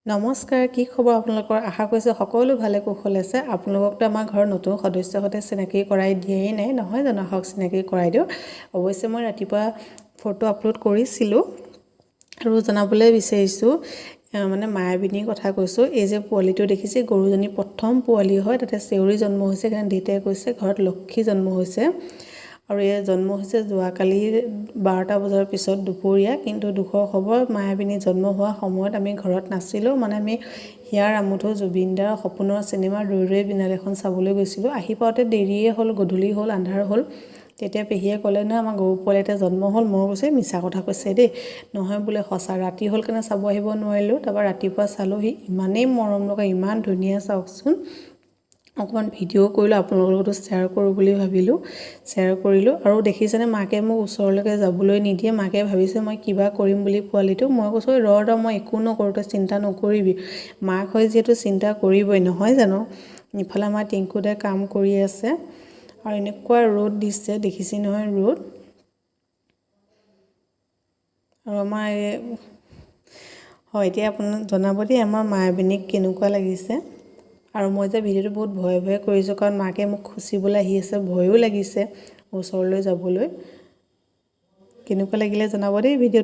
নমস্কাৰ, কি খবৰ আপোনালোকৰ? আশা কৰিছোঁ সকলো ভালে কুশলে আছে। আপোনালোককতো আমাৰ ঘৰৰ নতুন সদস্যৰ সৈতে চিনাকি কৰাই দিয়াই নাই, নহয় জানো? আহক চিনাকি কৰাই দিওঁ। অৱশ্যে মই ৰাতিপুৱা ফটো আপলোড কৰিছিলোঁ আৰু জনাবলৈ বিচাৰিছোঁ, মানে মায়াবিনীৰ কথা কৈছোঁ। এই যে পোৱালিটো দেখিছে, গৰুজনী প্ৰথম পোৱালি হয়, তাতে চেউৰী জন্ম হৈছে। কাৰণে দেউতাই কৈছে ঘৰত লক্ষী জন্ম হৈছে। আৰু এয়া জন্ম হৈছে যোৱাকালি 12টা বজাৰ পিছত দুপৰীয়া। কিন্তু দুখৰ খবৰ, মায়াবিনী জন্ম হোৱা সময়ত আমি ঘৰত নাছিলোঁ। মানে আমি হিয়াৰ আমঠু জুবিনদাৰ সপোনৰ চিনেমা ৰৈ বিনাল এখন চাবলৈ গৈছিলোঁ। আহি পাওঁতে দেৰিয়ে হ'ল, গধূলি হ'ল, আন্ধাৰ হ'ল। তেতিয়া পেহীয়ে ক'লে নহয় আমাৰ গৰু পোৱালি এটা জন্ম হ'ল। মই কৈছোঁ মিছা কথা কৈছে দেই, নহয় বোলে সঁচা। ৰাতি হ'ল কাৰণে চাব আহিব নোৱাৰিলোঁ। তাৰপৰা ৰাতিপুৱা চালোঁহি, ইমানেই মৰম লগা, ইমান ধুনীয়া, চাওকচোন। অকণমান ভিডিঅ' কৰিলোঁ, আপোনালোকৰ লগতো শ্বেয়াৰ কৰোঁ বুলি ভাবিলোঁ, শ্বেয়াৰ কৰিলোঁ। আৰু দেখিছেনে, মাকে মোক ওচৰলৈকে যাবলৈ নিদিয়ে। মাকে ভাবিছে মই কিবা কৰিম বুলি পোৱালিটোক। মই কৈছোঁ ৰ মই একো নকৰোঁ, তই চিন্তা নকৰিবি। মাক হয় যিহেতু চিন্তা কৰিবই, নহয় জানো? ইফালে আমাৰ টিংকুদাই কাম কৰি আছে আৰু এনেকুৱা ৰ'দ দিছে, দেখিছে নহয় ৰ'দ। আৰু আমাৰ হয়, এতিয়া আপোনাক জনাব দেই আমাৰ মায়াবিনীক কেনেকুৱা লাগিছে। আৰু মই যে ভিডিঅ'টো বহুত ভয়ে ভয়ে কৰিছোঁ, কাৰণ মাকে মোক খুচিবলৈ আহি আছে, ভয়ো লাগিছে ওচৰলৈ যাবলৈ। কেনেকুৱা লাগিলে জনাব দেই ভিডিঅ'টো।